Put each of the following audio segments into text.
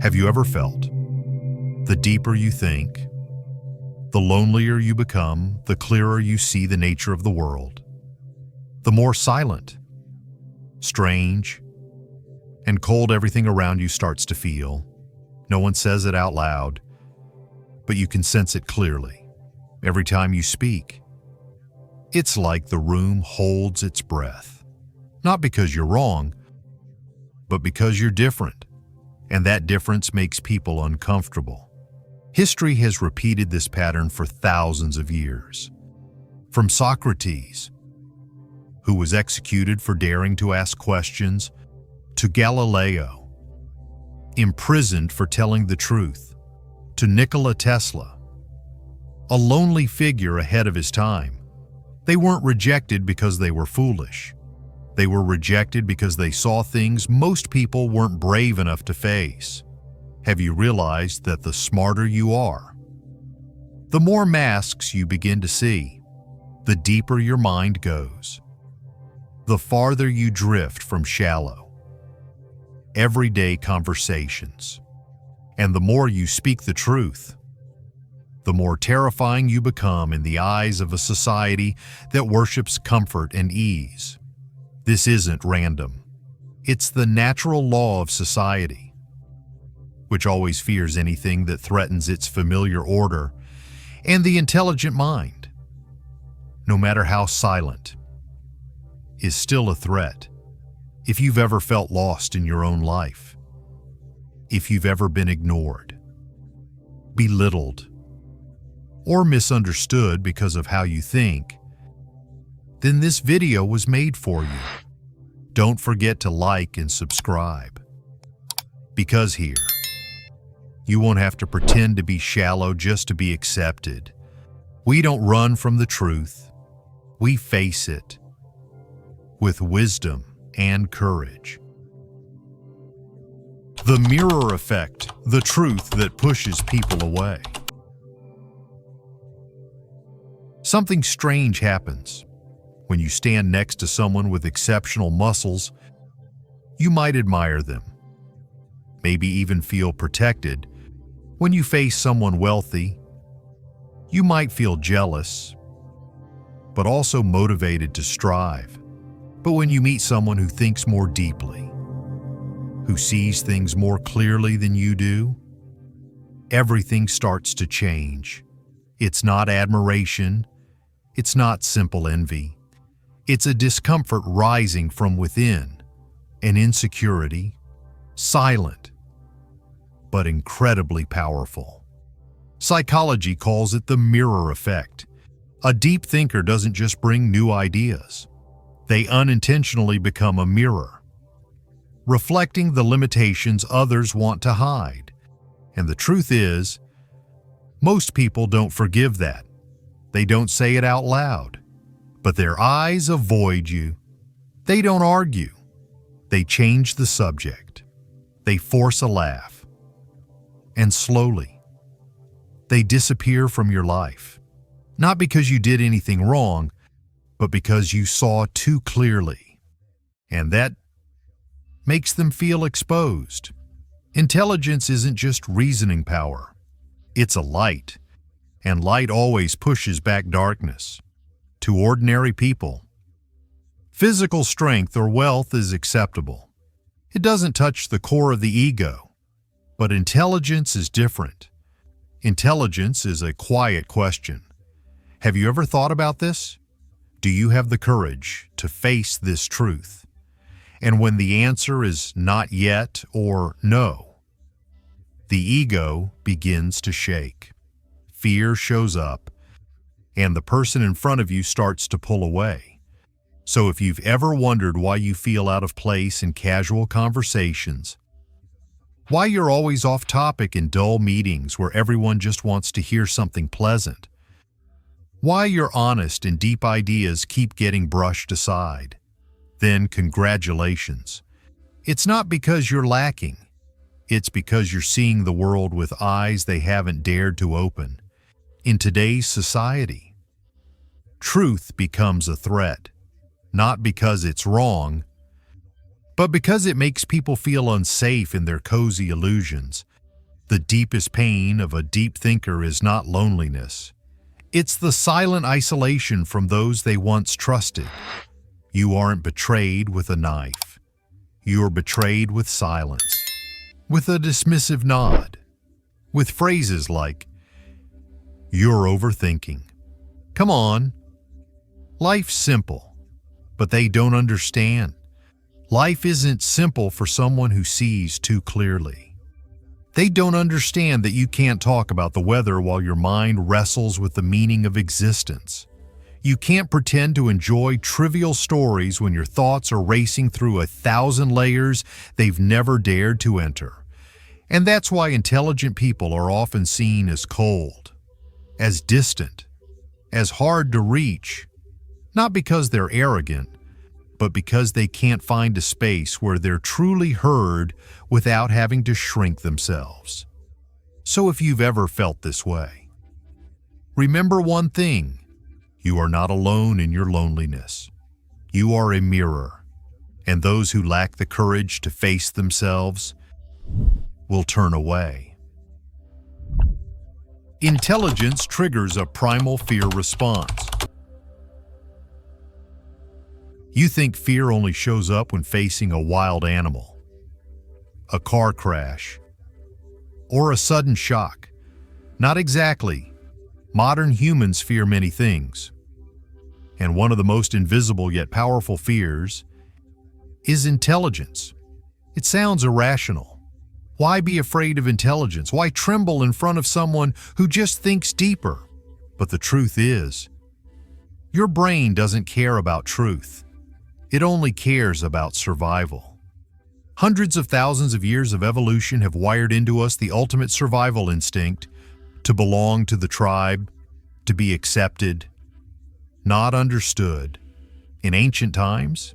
Have you ever felt the deeper you think, the lonelier you become, the clearer you see the nature of the world, the more silent, strange, and cold everything around you starts to feel? No one says it out loud, but you can sense it clearly every time you speak. It's like the room holds its breath, not because you're wrong, but because you're different, and that difference makes people uncomfortable. History has repeated this pattern for thousands of years. From Socrates, who was executed for daring to ask questions, to Galileo, imprisoned for telling the truth, to Nikola Tesla, a lonely figure ahead of his time. They weren't rejected because they were foolish. They were rejected because they saw things most people weren't brave enough to face. Have you realized that the smarter you are, the more masks you begin to see, the deeper your mind goes, the farther you drift from shallow, everyday conversations, and the more you speak the truth, the more terrifying you become in the eyes of a society that worships comfort and ease. This isn't random. It's the natural law of society, which always fears anything that threatens its familiar order and the intelligent mind, no matter how silent, is still a threat. If you've ever felt lost in your own life, if you've ever been ignored, belittled, or misunderstood because of how you think, then this video was made for you. Don't forget to like and subscribe, because here, you won't have to pretend to be shallow just to be accepted. We don't run from the truth. We face it with wisdom and courage. The mirror effect, the truth that pushes people away. Something strange happens. When you stand next to someone with exceptional muscles, you might admire them, maybe even feel protected. When you face someone wealthy, you might feel jealous, but also motivated to strive. But when you meet someone who thinks more deeply, who sees things more clearly than you do, everything starts to change. It's not admiration. It's not simple envy. It's a discomfort rising from within, an insecurity, silent, but incredibly powerful. Psychology calls it the mirror effect. A deep thinker doesn't just bring new ideas. They unintentionally become a mirror, reflecting the limitations others want to hide. And the truth is, most people don't forgive that. They don't say it out loud, but their eyes avoid you. They don't argue. They change the subject. They force a laugh. And slowly, they disappear from your life. Not because you did anything wrong, but because you saw too clearly. And that makes them feel exposed. Intelligence isn't just reasoning power. It's a light. And light always pushes back darkness. To ordinary people, physical strength or wealth is acceptable. It doesn't touch the core of the ego. But intelligence is different. Intelligence is a quiet question. Have you ever thought about this? Do you have the courage to face this truth? And when the answer is not yet or no, the ego begins to shake. Fear shows up, and the person in front of you starts to pull away. So if you've ever wondered why you feel out of place in casual conversations, why you're always off topic in dull meetings where everyone just wants to hear something pleasant, why your honest and deep ideas keep getting brushed aside, then congratulations. It's not because you're lacking. It's because you're seeing the world with eyes they haven't dared to open. In today's society, truth becomes a threat, not because it's wrong, but because it makes people feel unsafe in their cozy illusions. The deepest pain of a deep thinker is not loneliness. It's the silent isolation from those they once trusted. You aren't betrayed with a knife. You are betrayed with silence, with a dismissive nod, with phrases like, "You're overthinking. Come on." Life's simple, but they don't understand. Life isn't simple for someone who sees too clearly. They don't understand that you can't talk about the weather while your mind wrestles with the meaning of existence. You can't pretend to enjoy trivial stories when your thoughts are racing through 1,000 layers they've never dared to enter. And that's why intelligent people are often seen as cold, as distant, as hard to reach, not because they're arrogant, but because they can't find a space where they're truly heard without having to shrink themselves. So if you've ever felt this way, remember one thing: you are not alone in your loneliness. You are a mirror, and those who lack the courage to face themselves will turn away. Intelligence triggers a primal fear response. You think fear only shows up when facing a wild animal, a car crash, or a sudden shock. Not exactly. Modern humans fear many things. And one of the most invisible yet powerful fears is intelligence. It sounds irrational. Why be afraid of intelligence? Why tremble in front of someone who just thinks deeper? But the truth is, your brain doesn't care about truth. It only cares about survival. Hundreds of thousands of years of evolution have wired into us the ultimate survival instinct: to belong to the tribe, to be accepted, not understood. In ancient times,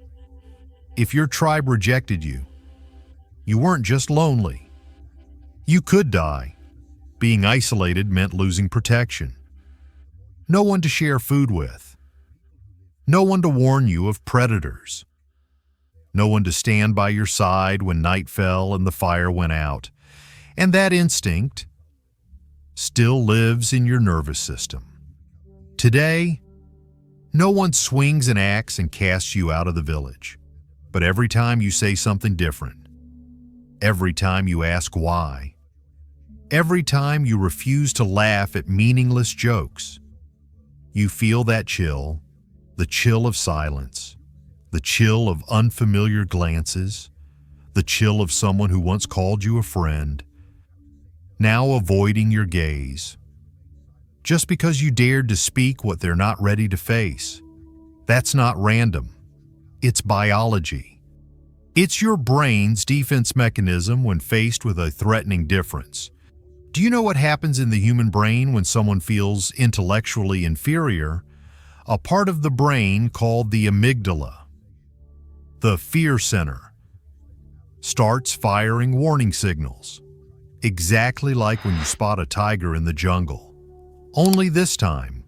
if your tribe rejected you, you weren't just lonely. You could die. Being isolated meant losing protection. No one to share food with. No one to warn you of predators. No one to stand by your side when night fell and the fire went out. And that instinct still lives in your nervous system. Today, no one swings an axe and casts you out of the village. But every time you say something different, every time you ask why, every time you refuse to laugh at meaningless jokes, you feel that chill. The chill of silence, the chill of unfamiliar glances, the chill of someone who once called you a friend, now avoiding your gaze, just because you dared to speak what they're not ready to face. That's not random. It's biology. It's your brain's defense mechanism when faced with a threatening difference. Do you know what happens in the human brain when someone feels intellectually inferior? A part of the brain called the amygdala, the fear center, starts firing warning signals, exactly like when you spot a tiger in the jungle. Only this time,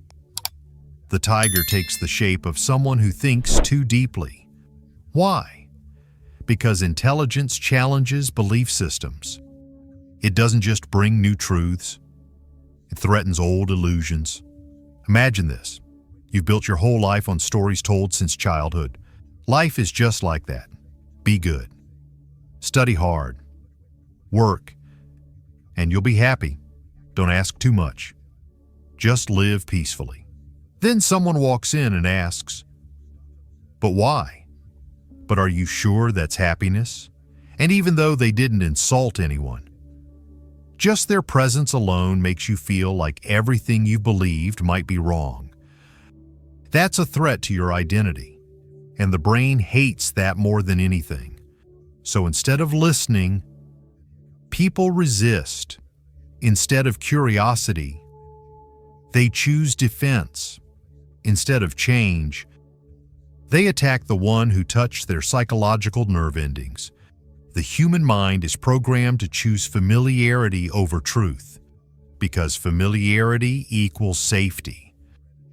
the tiger takes the shape of someone who thinks too deeply. Why? Because intelligence challenges belief systems. It doesn't just bring new truths, it threatens old illusions. Imagine this. You've built your whole life on stories told since childhood. Life is just like that. Be good. Study hard. Work. And you'll be happy. Don't ask too much. Just live peacefully. Then someone walks in and asks, "But why? But are you sure that's happiness?" And even though they didn't insult anyone, just their presence alone makes you feel like everything you believed might be wrong. That's a threat to your identity, and the brain hates that more than anything. So instead of listening, people resist. Instead of curiosity, they choose defense. Instead of change, they attack the one who touched their psychological nerve endings. The human mind is programmed to choose familiarity over truth, because familiarity equals safety.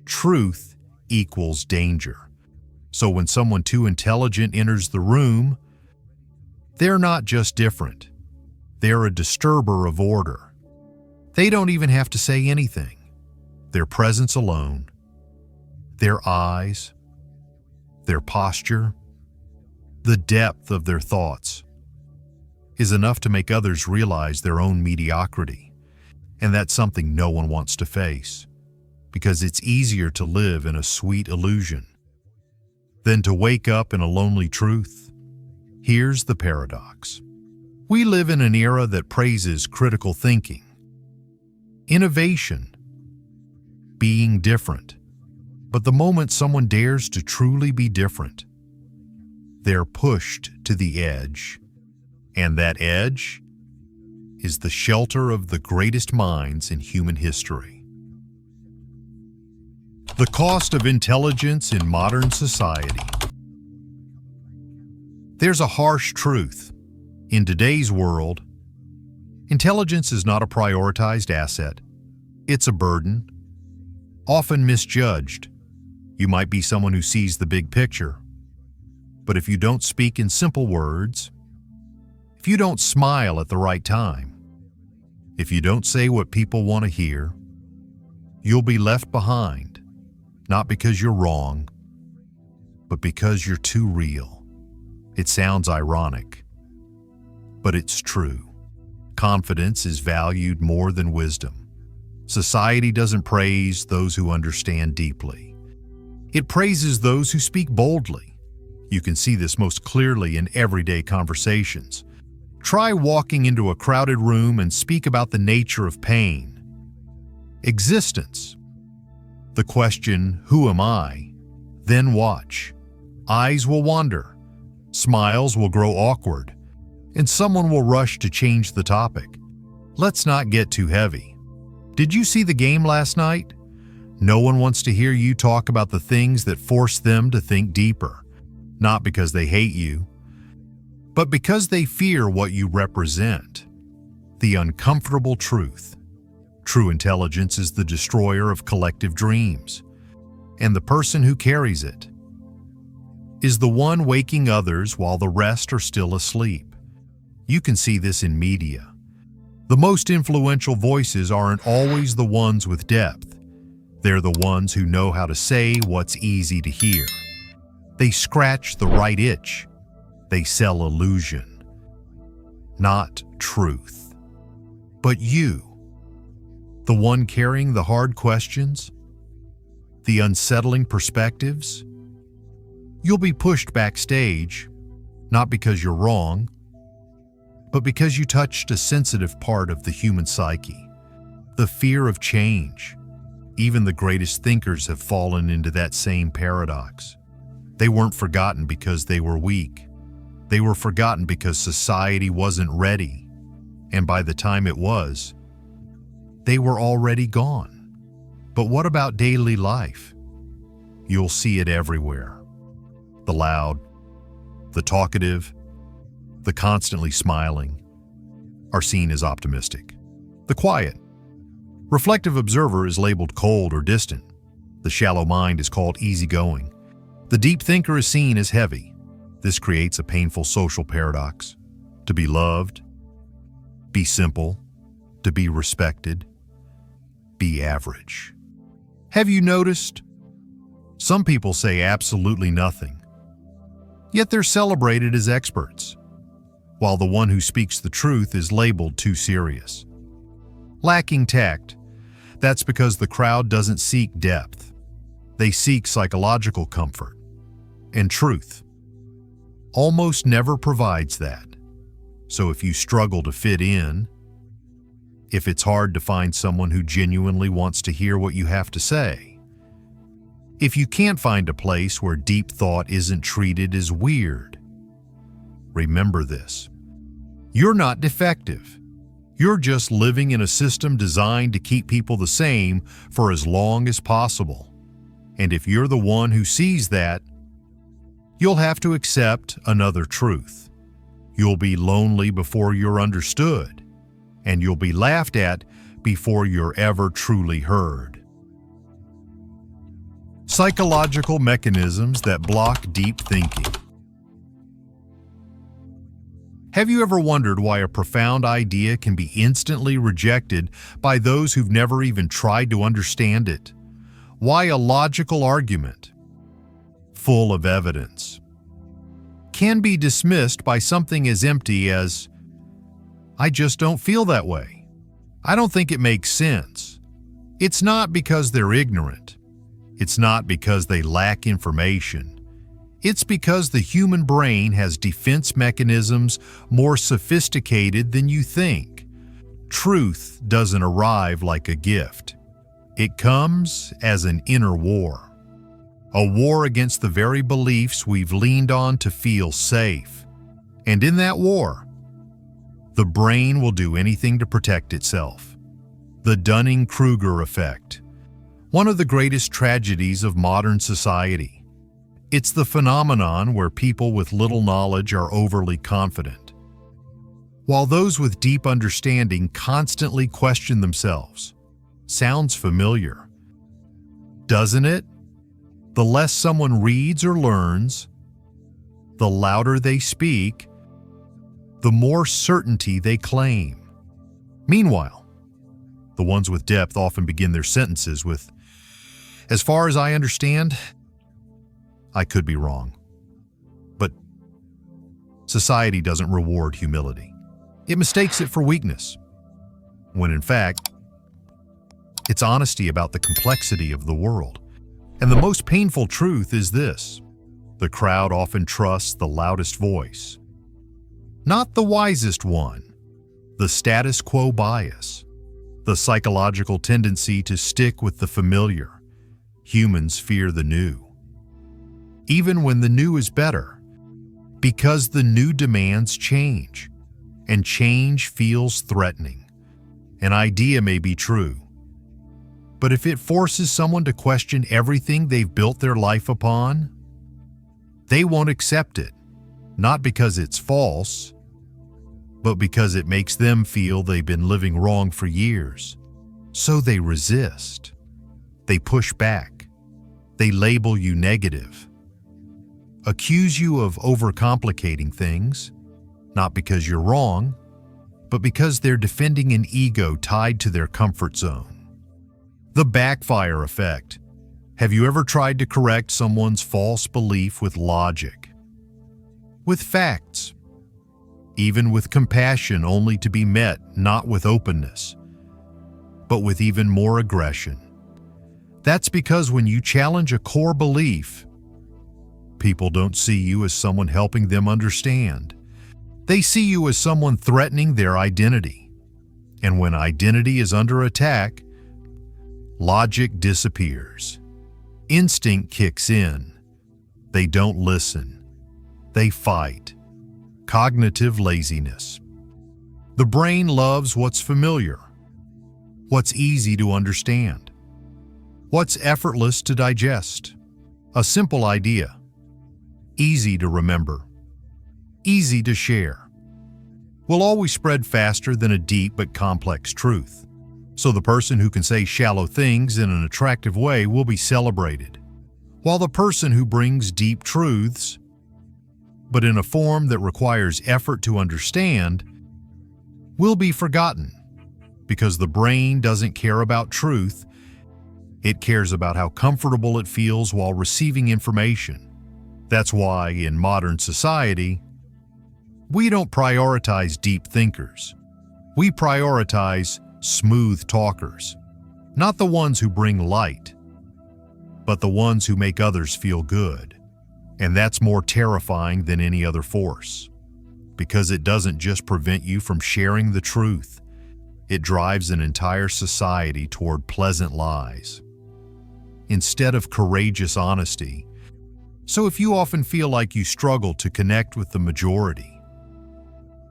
Truth equals danger. So when someone too intelligent enters the room, they're not just different. They're a disturber of order. They don't even have to say anything. Their presence alone, their eyes, their posture, the depth of their thoughts is enough to make others realize their own mediocrity. And that's something no one wants to face, because it's easier to live in a sweet illusion than to wake up in a lonely truth. Here's the paradox. We live in an era that praises critical thinking, innovation, being different. But the moment someone dares to truly be different, they're pushed to the edge. And that edge is the shelter of the greatest minds in human history. The cost of intelligence in modern society. There's a harsh truth. In today's world, intelligence is not a prioritized asset. It's a burden, often misjudged. You might be someone who sees the big picture, but if you don't speak in simple words, if you don't smile at the right time, if you don't say what people want to hear, you'll be left behind, not because you're wrong, but because you're too real. It sounds ironic, but it's true. Confidence is valued more than wisdom. Society doesn't praise those who understand deeply. It praises those who speak boldly. You can see this most clearly in everyday conversations. Try walking into a crowded room and speak about the nature of pain, existence, the question, "Who am I?" Then watch. Eyes will wander, smiles will grow awkward, and someone will rush to change the topic. Let's not get too heavy. Did you see the game last night? No one wants to hear you talk about the things that force them to think deeper, not because they hate you, but because they fear what you represent. The uncomfortable truth. True intelligence is the destroyer of collective dreams, and the person who carries it is the one waking others while the rest are still asleep. You can see this in media. The most influential voices aren't always the ones with depth. They're the ones who know how to say what's easy to hear. They scratch the right itch. They sell illusion, not truth. But you, the one carrying the hard questions, the unsettling perspectives, you'll be pushed backstage, not because you're wrong, but because you touched a sensitive part of the human psyche, the fear of change. Even the greatest thinkers have fallen into that same paradox. They weren't forgotten because they were weak. They were forgotten because society wasn't ready, and by the time it was, they were already gone. But what about daily life? You'll see it everywhere. The loud, the talkative, the constantly smiling are seen as optimistic. The quiet, reflective observer is labeled cold or distant. The shallow mind is called easygoing. The deep thinker is seen as heavy. This creates a painful social paradox. To be loved, be simple. To be respected, be average. Have you noticed? Some people say absolutely nothing, yet they're celebrated as experts, while the one who speaks the truth is labeled too serious. Lacking tact. That's because the crowd doesn't seek depth. They seek psychological comfort, and truth almost never provides that. So if you struggle to fit in, if it's hard to find someone who genuinely wants to hear what you have to say, if you can't find a place where deep thought isn't treated as weird, remember this. You're not defective. You're just living in a system designed to keep people the same for as long as possible. And if you're the one who sees that, you'll have to accept another truth. You'll be lonely before you're understood, and you'll be laughed at before you're ever truly heard. Psychological mechanisms that block deep thinking. Have you ever wondered why a profound idea can be instantly rejected by those who've never even tried to understand it? Why a logical argument, full of evidence, can be dismissed by something as empty as, "I just don't feel that way. I don't think it makes sense." It's not because they're ignorant. It's not because they lack information. It's because the human brain has defense mechanisms more sophisticated than you think. Truth doesn't arrive like a gift. It comes as an inner war. A war against the very beliefs we've leaned on to feel safe. And in that war, the brain will do anything to protect itself. The Dunning-Kruger effect, one of the greatest tragedies of modern society. It's the phenomenon where people with little knowledge are overly confident, while those with deep understanding constantly question themselves. Sounds familiar, doesn't it? The less someone reads or learns, the louder they speak, the more certainty they claim. Meanwhile, the ones with depth often begin their sentences with, "As far as I understand, I could be wrong." But society doesn't reward humility. It mistakes it for weakness, when in fact, it's honesty about the complexity of the world. And the most painful truth is this: the crowd often trusts the loudest voice, not the wisest one. The status quo bias, the psychological tendency to stick with the familiar. Humans fear the new, even when the new is better, because the new demands change, and change feels threatening. An idea may be true, but if it forces someone to question everything they've built their life upon, they won't accept it, not because it's false, but because it makes them feel they've been living wrong for years. So they resist. They push back. They label you negative, accuse you of overcomplicating things, not because you're wrong, but because they're defending an ego tied to their comfort zone. The backfire effect. Have you ever tried to correct someone's false belief with logic, with facts, even with compassion, only to be met not with openness, but with even more aggression? That's because when you challenge a core belief, people don't see you as someone helping them understand. They see you as someone threatening their identity. And when identity is under attack, logic disappears. Instinct kicks in. They don't listen. They fight. Cognitive laziness. The brain loves what's familiar, what's easy to understand, what's effortless to digest. A simple idea, easy to remember, easy to share, will always spread faster than a deep but complex truth. So the person who can say shallow things in an attractive way will be celebrated, while the person who brings deep truths, but in a form that requires effort to understand, will be forgotten, because the brain doesn't care about truth. It cares about how comfortable it feels while receiving information. That's why, in modern society, we don't prioritize deep thinkers. We prioritize smooth talkers, not the ones who bring light, but the ones who make others feel good. And that's more terrifying than any other force, because it doesn't just prevent you from sharing the truth. It drives an entire society toward pleasant lies, instead of courageous honesty. So if you often feel like you struggle to connect with the majority,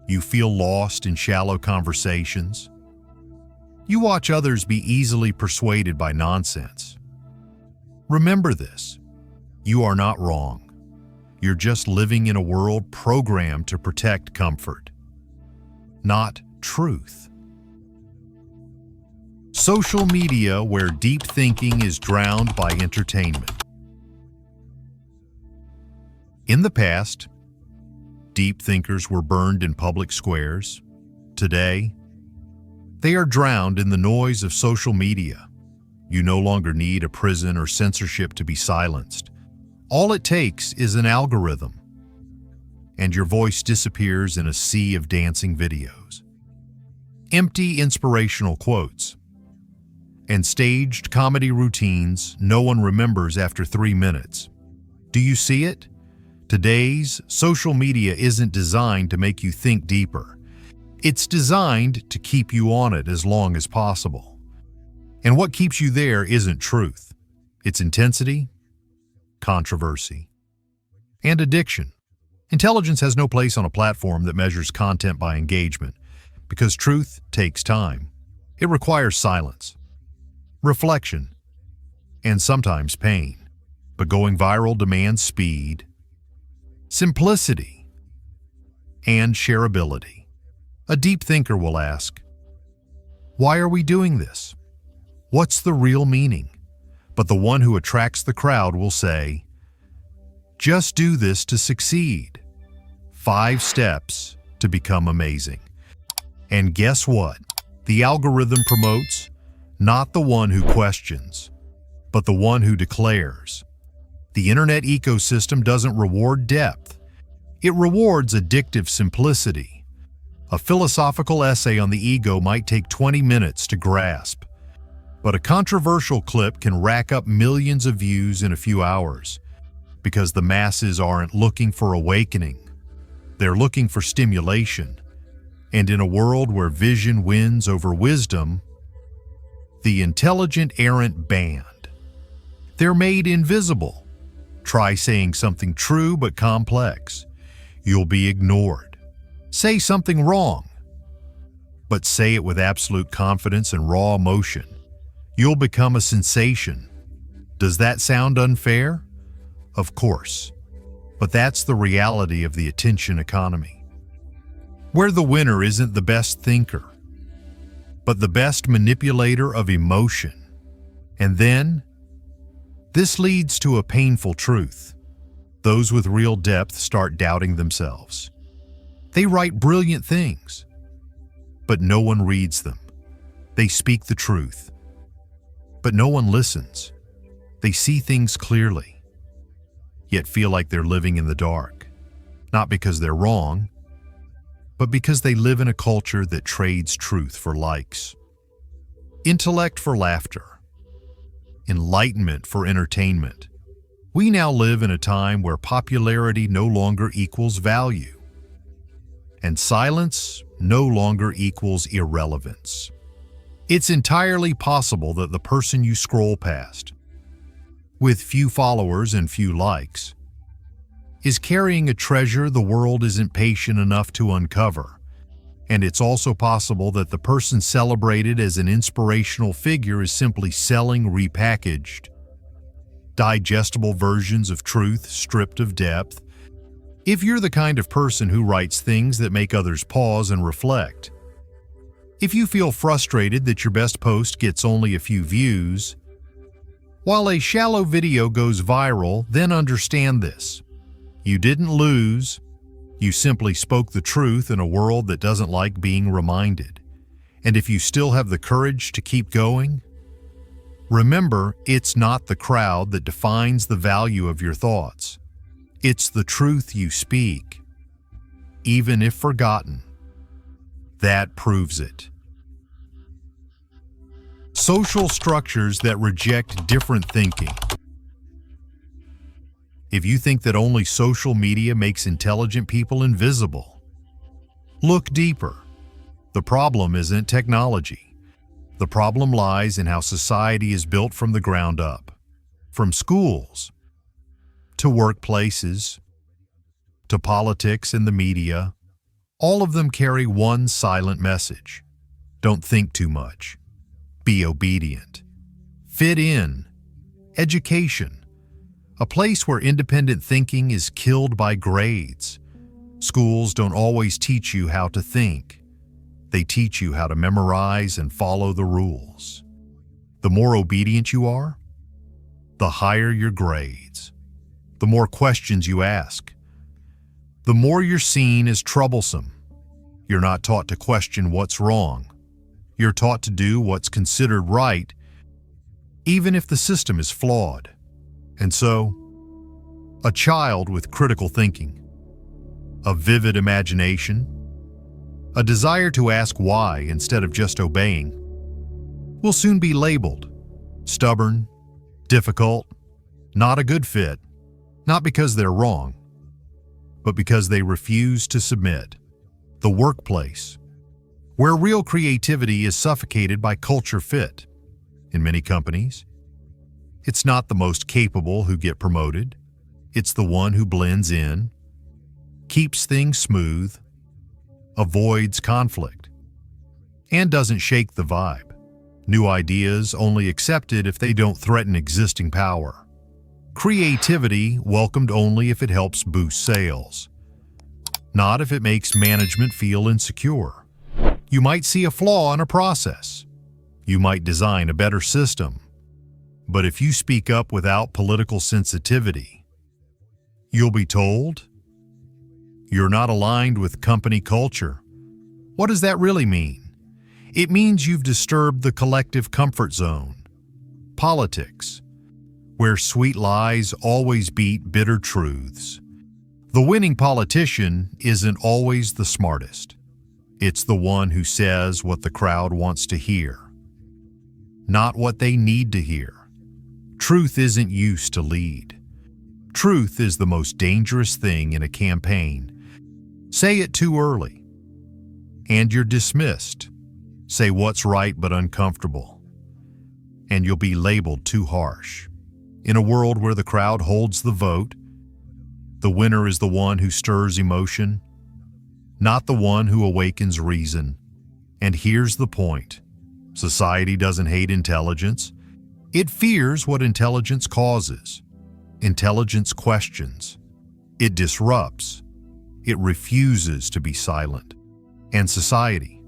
you feel lost in shallow conversations, you watch others be easily persuaded by nonsense, remember this: you are not wrong. You're just living in a world programmed to protect comfort, not truth. Social media, where deep thinking is drowned by entertainment. In the past, deep thinkers were burned in public squares. Today, they are drowned in the noise of social media. You no longer need a prison or censorship to be silenced. All it takes is an algorithm, and your voice disappears in a sea of dancing videos. Empty inspirational quotes and staged comedy routines no one remembers after 3 minutes. Do you see it? Today's social media isn't designed to make you think deeper. It's designed to keep you on it as long as possible. And what keeps you there isn't truth. It's intensity, controversy, and addiction. Intelligence has no place on a platform that measures content by engagement, because truth takes time. It requires silence, reflection, and sometimes pain. But going viral demands speed, simplicity, and shareability. A deep thinker will ask, why are we doing this? What's the real meaning? But the one who attracts the crowd will say, just do this to succeed. 5 steps to become amazing. And guess what? The algorithm promotes not the one who questions, but the one who declares. The internet ecosystem doesn't reward depth. It rewards addictive simplicity. A philosophical essay on the ego might take 20 minutes to grasp, but a controversial clip can rack up millions of views in a few hours, because the masses aren't looking for awakening. They're looking for stimulation. And in a world where vision wins over wisdom, the intelligent aren't banned. They're made invisible. Try saying something true but complex. You'll be ignored. Say something wrong, but say it with absolute confidence and raw emotion. You'll become a sensation. Does that sound unfair? Of course. But that's the reality of the attention economy, where the winner isn't the best thinker, but the best manipulator of emotion. And then, this leads to a painful truth. Those with real depth start doubting themselves. They write brilliant things, but no one reads them. They speak the truth, but no one listens. They see things clearly, yet feel like they're living in the dark. Not because they're wrong, but because they live in a culture that trades truth for likes, intellect for laughter, enlightenment for entertainment. We now live in a time where popularity no longer equals value, and silence no longer equals irrelevance. It's entirely possible that the person you scroll past, with few followers and few likes, is carrying a treasure the world isn't patient enough to uncover. And it's also possible that the person celebrated as an inspirational figure is simply selling repackaged, digestible versions of truth stripped of depth. If you're the kind of person who writes things that make others pause and reflect, if you feel frustrated that your best post gets only a few views, while a shallow video goes viral, then understand this. You didn't lose. You simply spoke the truth in a world that doesn't like being reminded. And if you still have the courage to keep going, remember, it's not the crowd that defines the value of your thoughts. It's the truth you speak, even if forgotten. That proves it. Social structures that reject different thinking. If you think that only social media makes intelligent people invisible, look deeper. The problem isn't technology. The problem lies in how society is built from the ground up. From schools, to workplaces, to politics and the media, all of them carry one silent message. Don't think too much. Be obedient. Fit in. Education. A place where independent thinking is killed by grades. Schools don't always teach you how to think. They teach you how to memorize and follow the rules. The more obedient you are, the higher your grades. The more questions you ask, the more you're seen as troublesome. You're not taught to question what's wrong. You're taught to do what's considered right, even if the system is flawed. And so, a child with critical thinking, a vivid imagination, a desire to ask why instead of just obeying, will soon be labeled stubborn, difficult, not a good fit, not because they're wrong, but because they refuse to submit. The workplace, where real creativity is suffocated by culture fit. In many companies, it's not the most capable who get promoted. It's the one who blends in, keeps things smooth, avoids conflict, and doesn't shake the vibe. New ideas only accepted if they don't threaten existing power. Creativity welcomed only if it helps boost sales, not if it makes management feel insecure. You might see a flaw in a process. You might design a better system. But if you speak up without political sensitivity, you'll be told you're not aligned with company culture. What does that really mean? It means you've disturbed the collective comfort zone. Politics, where sweet lies always beat bitter truths. The winning politician isn't always the smartest. It's the one who says what the crowd wants to hear, not what they need to hear. Truth isn't used to lead. Truth is the most dangerous thing in a campaign. Say it too early, and you're dismissed. Say what's right but uncomfortable, and you'll be labeled too harsh. In a world where the crowd holds the vote, the winner is the one who stirs emotion, not the one who awakens reason. And here's the point. Society doesn't hate intelligence. It fears what intelligence causes. Intelligence questions. It disrupts. It refuses to be silent. And society,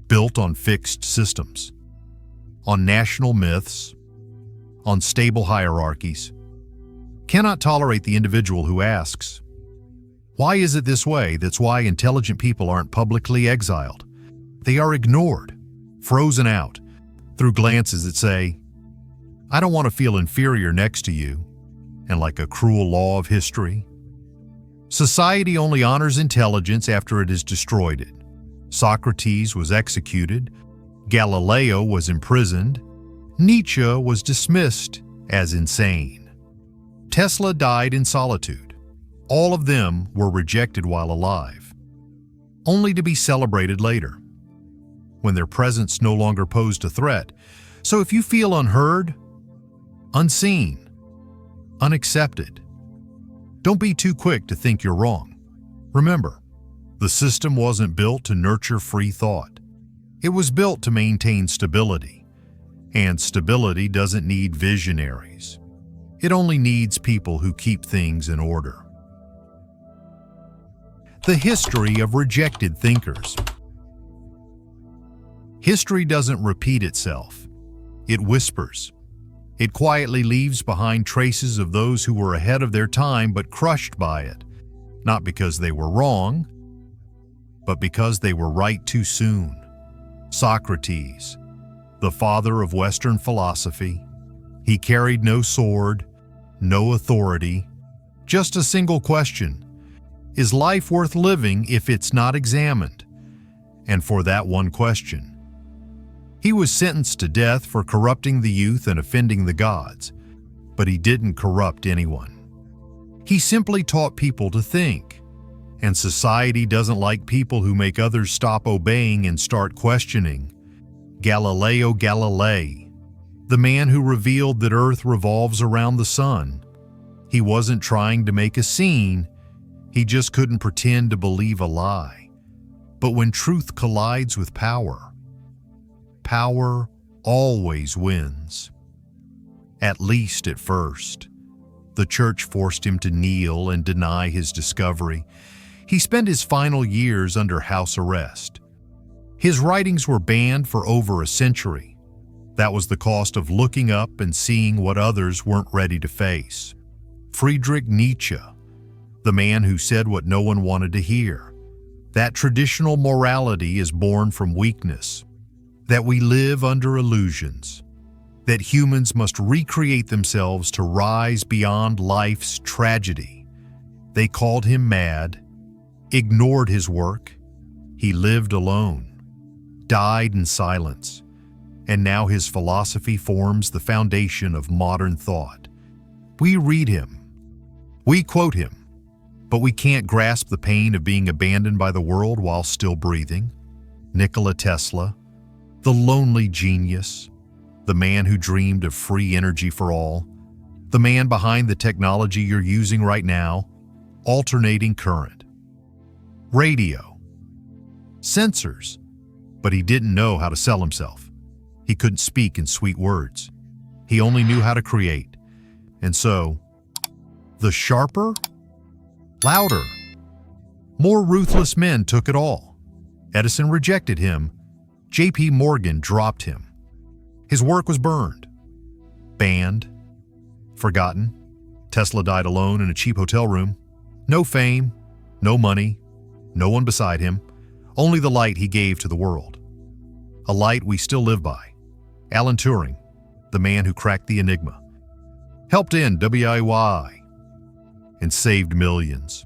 built on fixed systems, on national myths, on stable hierarchies, cannot tolerate the individual who asks, why is it this way? That's why intelligent people aren't publicly exiled. They are ignored, frozen out, through glances that say, I don't want to feel inferior next to you, and like a cruel law of history. Society only honors intelligence after it has destroyed it. Socrates was executed, Galileo was imprisoned, Nietzsche was dismissed as insane. Tesla died in solitude. All of them were rejected while alive, only to be celebrated later, when their presence no longer posed a threat. So if you feel unheard, unseen, unaccepted, don't be too quick to think you're wrong. Remember, the system wasn't built to nurture free thought. It was built to maintain stability, and stability doesn't need visionaries. It only needs people who keep things in order. The history of rejected thinkers. History doesn't repeat itself. It whispers. It quietly leaves behind traces of those who were ahead of their time but crushed by it, not because they were wrong, but because they were right too soon. Socrates, the father of Western philosophy, he carried no sword, no authority, just a single question. Is life worth living if it's not examined? And for that one question, he was sentenced to death for corrupting the youth and offending the gods, but he didn't corrupt anyone. He simply taught people to think, and society doesn't like people who make others stop obeying and start questioning. Galileo Galilei, the man who revealed that Earth revolves around the sun. He wasn't trying to make a scene, he just couldn't pretend to believe a lie. But when truth collides with power, power always wins. At least at first. The church forced him to kneel and deny his discovery. He spent his final years under house arrest. His writings were banned for over a century. That was the cost of looking up and seeing what others weren't ready to face. Friedrich Nietzsche, the man who said what no one wanted to hear. That traditional morality is born from weakness, that we live under illusions, that humans must recreate themselves to rise beyond life's tragedy. They called him mad, ignored his work. He lived alone, died in silence, and now his philosophy forms the foundation of modern thought. We read him, we quote him, but we can't grasp the pain of being abandoned by the world while still breathing. Nikola Tesla, the lonely genius, the man who dreamed of free energy for all, the man behind the technology you're using right now, alternating current, radio, sensors, but he didn't know how to sell himself. He couldn't speak in sweet words. He only knew how to create. And so, the sharper, louder, more ruthless men took it all. Edison rejected him. J.P. Morgan dropped him. His work was burned, banned, forgotten. Tesla died alone in a cheap hotel room. No fame, no money, no one beside him, only the light he gave to the world. A light we still live by. Alan Turing, the man who cracked the enigma, helped end WIY and saved millions.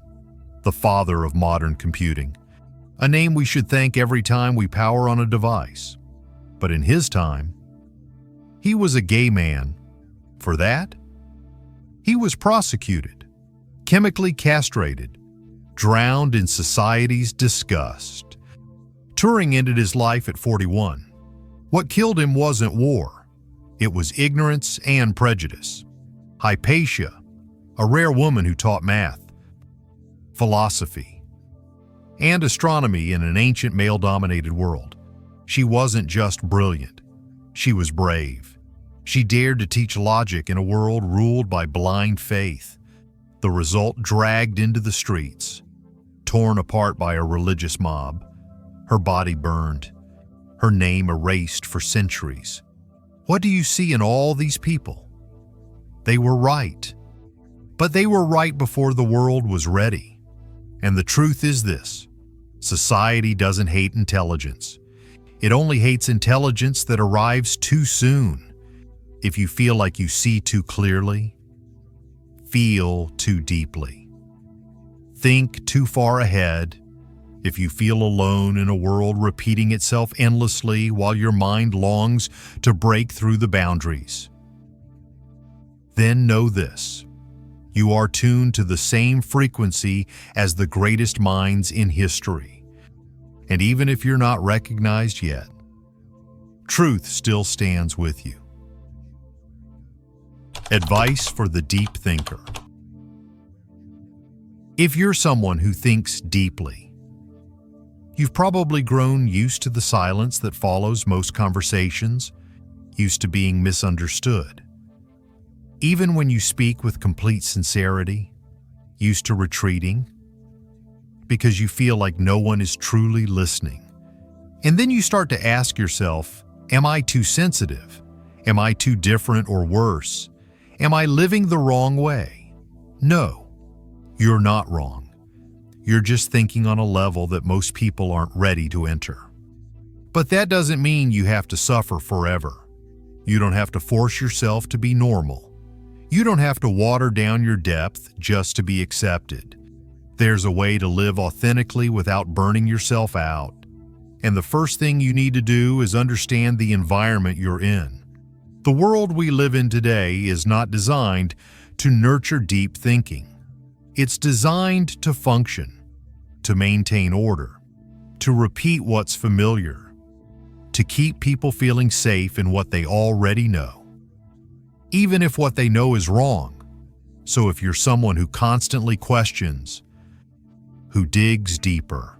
The father of modern computing, a name we should thank every time we power on a device. But in his time, he was a gay man. For that, he was prosecuted, chemically castrated, drowned in society's disgust. Turing ended his life at 41. What killed him wasn't war. It was ignorance and prejudice. Hypatia, a rare woman who taught math, philosophy, and astronomy in an ancient male-dominated world. She wasn't just brilliant. She was brave. She dared to teach logic in a world ruled by blind faith. The result, dragged into the streets, torn apart by a religious mob, her body burned, her name erased for centuries. What do you see in all these people? They were right. But they were right before the world was ready. And the truth is this: society doesn't hate intelligence. It only hates intelligence that arrives too soon. If you feel like you see too clearly, feel too deeply, think too far ahead, if you feel alone in a world repeating itself endlessly while your mind longs to break through the boundaries, then know this: you are tuned to the same frequency as the greatest minds in history. And even if you're not recognized yet, truth still stands with you. Advice for the deep thinker. If you're someone who thinks deeply, you've probably grown used to the silence that follows most conversations, used to being misunderstood. Even when you speak with complete sincerity, used to retreating, because you feel like no one is truly listening. And then you start to ask yourself, am I too sensitive? Am I too different or worse? Am I living the wrong way? No, you're not wrong. You're just thinking on a level that most people aren't ready to enter. But that doesn't mean you have to suffer forever. You don't have to force yourself to be normal. You don't have to water down your depth just to be accepted. There's a way to live authentically without burning yourself out. And the first thing you need to do is understand the environment you're in. The world we live in today is not designed to nurture deep thinking. It's designed to function, to maintain order, to repeat what's familiar, to keep people feeling safe in what they already know, even if what they know is wrong. So if you're someone who constantly questions, who digs deeper,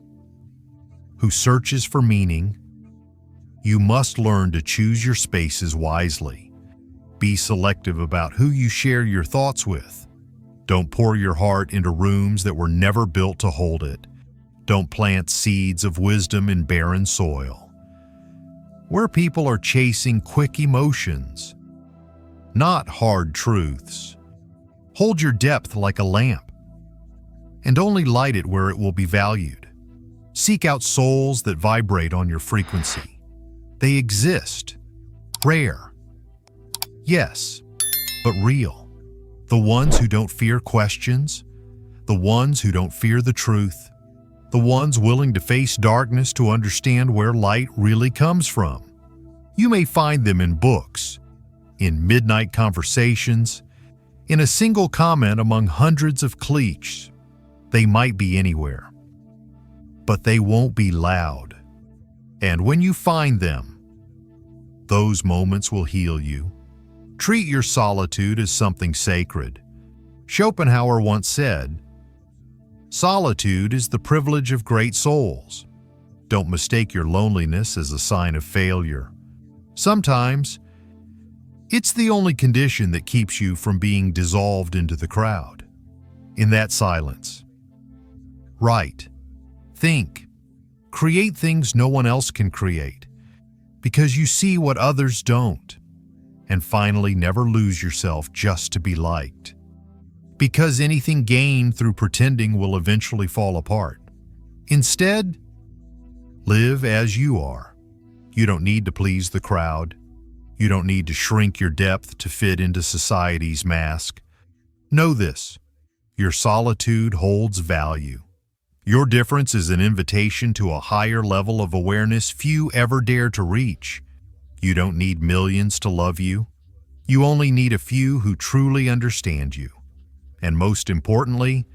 who searches for meaning, you must learn to choose your spaces wisely. Be selective about who you share your thoughts with. Don't pour your heart into rooms that were never built to hold it. Don't plant seeds of wisdom in barren soil, where people are chasing quick emotions, not hard truths. Hold your depth like a lamp. and only light it where it will be valued. Seek out souls that vibrate on your frequency. They exist. Rare. Yes, but real. The ones who don't fear questions, the ones who don't fear the truth, the ones willing to face darkness to understand where light really comes from. You may find them in books, in midnight conversations, in a single comment among hundreds of cliches. They might be anywhere, but they won't be loud. And when you find them, those moments will heal you. Treat your solitude as something sacred. Schopenhauer once said, "Solitude is the privilege of great souls." Don't mistake your loneliness as a sign of failure. Sometimes, it's the only condition that keeps you from being dissolved into the crowd. In that silence, write, think, create things no one else can create, because you see what others don't. And finally, never lose yourself just to be liked, because anything gained through pretending will eventually fall apart. Instead, live as you are. You don't need to please the crowd. You don't need to shrink your depth to fit into society's mask. Know this: your solitude holds value. Your difference is an invitation to a higher level of awareness few ever dare to reach. You don't need millions to love you. You only need a few who truly understand you. And most importantly,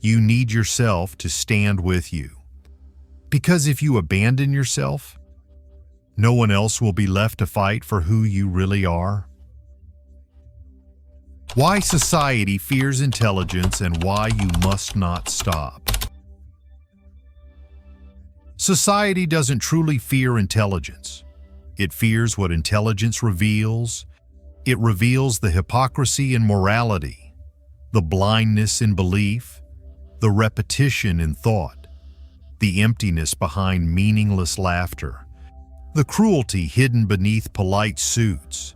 you need yourself to stand with you. Because if you abandon yourself, no one else will be left to fight for who you really are. Why society fears intelligence and why you must not stop. Society doesn't truly fear intelligence. It fears what intelligence reveals. It reveals the hypocrisy in morality, the blindness in belief, the repetition in thought, the emptiness behind meaningless laughter, the cruelty hidden beneath polite suits,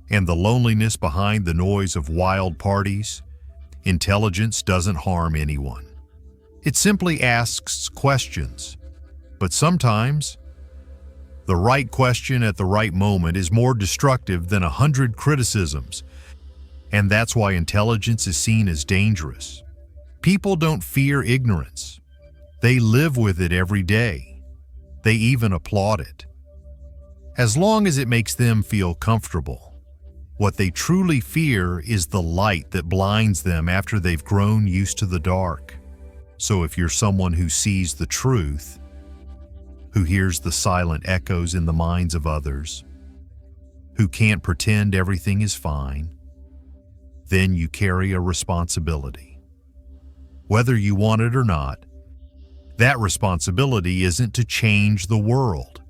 and the loneliness behind the noise of wild parties. Intelligence doesn't harm anyone. It simply asks questions. But sometimes, the right question at the right moment is more destructive than 100 criticisms, and that's why intelligence is seen as dangerous. People don't fear ignorance. They live with it every day. They even applaud it, as long as it makes them feel comfortable. What they truly fear is the light that blinds them after they've grown used to the dark. So if you're someone who sees the truth, who hears the silent echoes in the minds of others, who can't pretend everything is fine, then you carry a responsibility. Whether you want it or not, that responsibility isn't to change the world.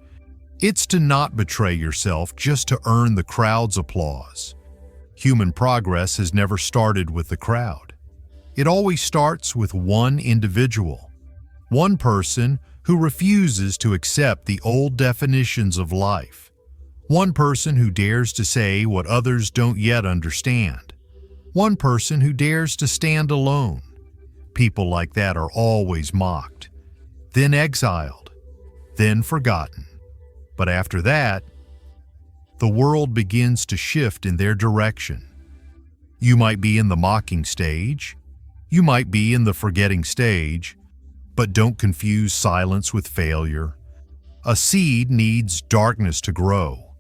It's to not betray yourself just to earn the crowd's applause. Human progress has never started with the crowd. It always starts with one individual, one person who refuses to accept the old definitions of life, one person who dares to say what others don't yet understand, one person who dares to stand alone. People like that are always mocked, then exiled, then forgotten. But after that, the world begins to shift in their direction. You might be in the mocking stage, you might be in the forgetting stage, but don't confuse silence with failure. A seed needs darkness to grow.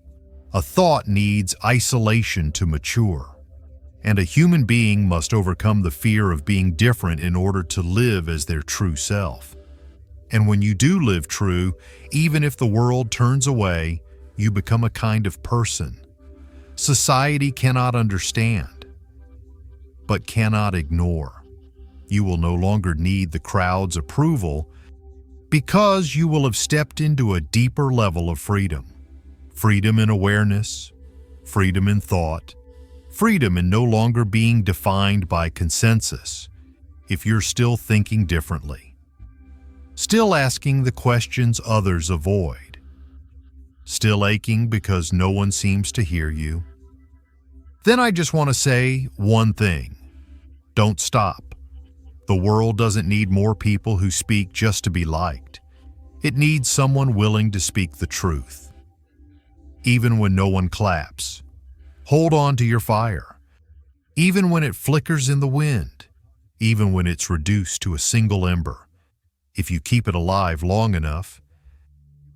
A thought needs isolation to mature. And a human being must overcome the fear of being different in order to live as their true self. And when you do live true, even if the world turns away, you become a kind of person society cannot understand, but cannot ignore. You will no longer need the crowd's approval because you will have stepped into a deeper level of freedom. Freedom in awareness, freedom in thought, freedom in no longer being defined by consensus if you're still thinking differently, still asking the questions others avoid, still aching because no one seems to hear you. Then I just want to say one thing. Don't stop. The world doesn't need more people who speak just to be liked. It needs someone willing to speak the truth. Even when no one claps, hold on to your fire. Even when it flickers in the wind, even when it's reduced to a single ember, if you keep it alive long enough,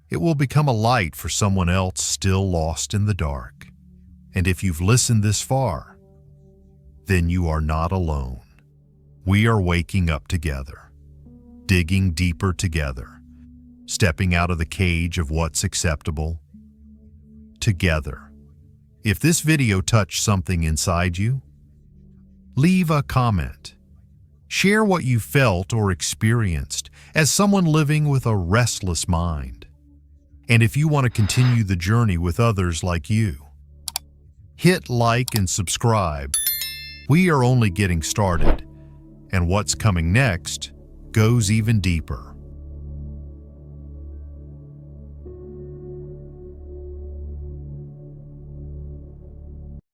it will become a light for someone else still lost in the dark. And if you've listened this far, then you are not alone. We are waking up together, digging deeper together, stepping out of the cage of what's acceptable together. If this video touched something inside you, leave a comment. Share what you felt or experienced as someone living with a restless mind. And if you want to continue the journey with others like you, hit like and subscribe. We are only getting started, and what's coming next goes even deeper.